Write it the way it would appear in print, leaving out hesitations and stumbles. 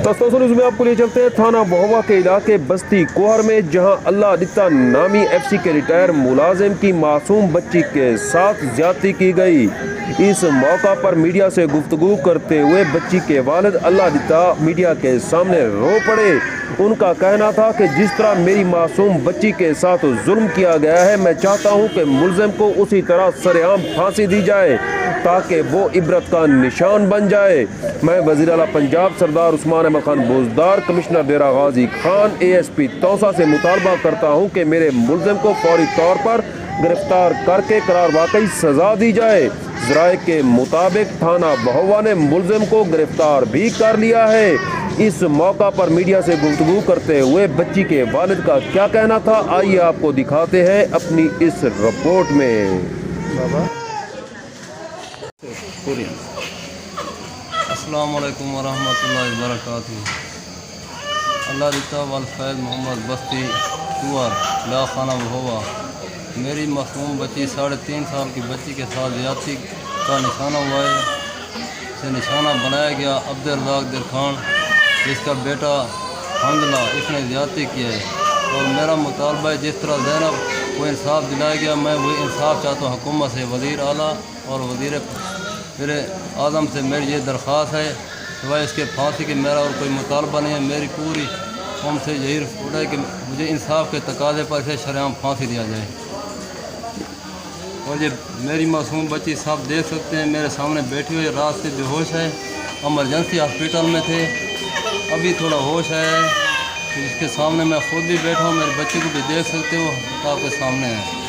में आपको ले चलते हैं थाना बहवा के इलाके बस्ती कोहर में, जहां अल्लाह दिता नामी एफसी के रिटायर मुलाजिम की मासूम बच्ची के साथ ज्यादती की गई। इस मौका पर मीडिया से गुफ्तगू करते हुए बच्ची के वालिद अल्लाह दिता मीडिया के सामने रो पड़े। उनका कहना था कि जिस तरह मेरी मासूम बच्ची के साथ जुल्म किया गया है, मैं चाहता हूं कि मुलजिम को उसी तरह सरेआम फांसी दी जाए ताकि वो इबरत का निशान बन जाए। मैं वज़ीर आला पंजाब सरदार उस्मान अहमद खान बोजदार, कमिश्नर डेरा गाजी खान, ASP तौसा से मुतालबा करता हूँ कि मेरे मुलजिम को फौरी तौर पर गिरफ्तार करके करार वाकई सज़ा दी जाए। ज़राए के मुताबिक थाना बहवा ने मुलजिम को गिरफ्तार भी कर लिया है। इस मौका पर मीडिया से गुफ्तगू करते हुए बच्ची के वालिद का क्या कहना था, आइए आपको दिखाते हैं अपनी इस रिपोर्ट में। अस्सलाम वालेकुम वरहमतुल्लाहि वबरकातुहू। अल्लाह दिता वल फैज़ मोहम्मद बस्ती कुंवर लाखाना बहवा। मेरी मासूम बच्ची 3.5 साल की बच्ची के साथ ज़्यादती का निशाना हुआ है। इसे निशाना बनाया गया अब्दुल दिल खान, जिसका बेटा हमदला, इसने ज़्यादती किया है। और मेरा मुतालबा है जिस तरह ज़ैनब को इंसाफ दिलाया गया, मैं वही इंसाफ चाहता हूँ हुकूमत से। वज़ीर आला और वज़ीर मेरे आज़म से मेरी ये दरख्वास्त है, सिवाय इसके फांसी के मेरा और कोई मुतालबा नहीं है। मेरी पूरी कौम से यही रिपोर्ट है कि मुझे इंसाफ के तकाज़े पर इसे शरेआम फांसी दिया जाए। और ये मेरी मासूम बच्ची सब देख सकते हैं, मेरे सामने बैठी हुई, रात से बेहोश है, एमरजेंसी हॉस्पिटल में थे, अभी थोड़ा होश है। तो इसके सामने मैं खुद भी बैठा हूँ, मेरी बच्ची को भी देख सकते हो, आपके सामने है।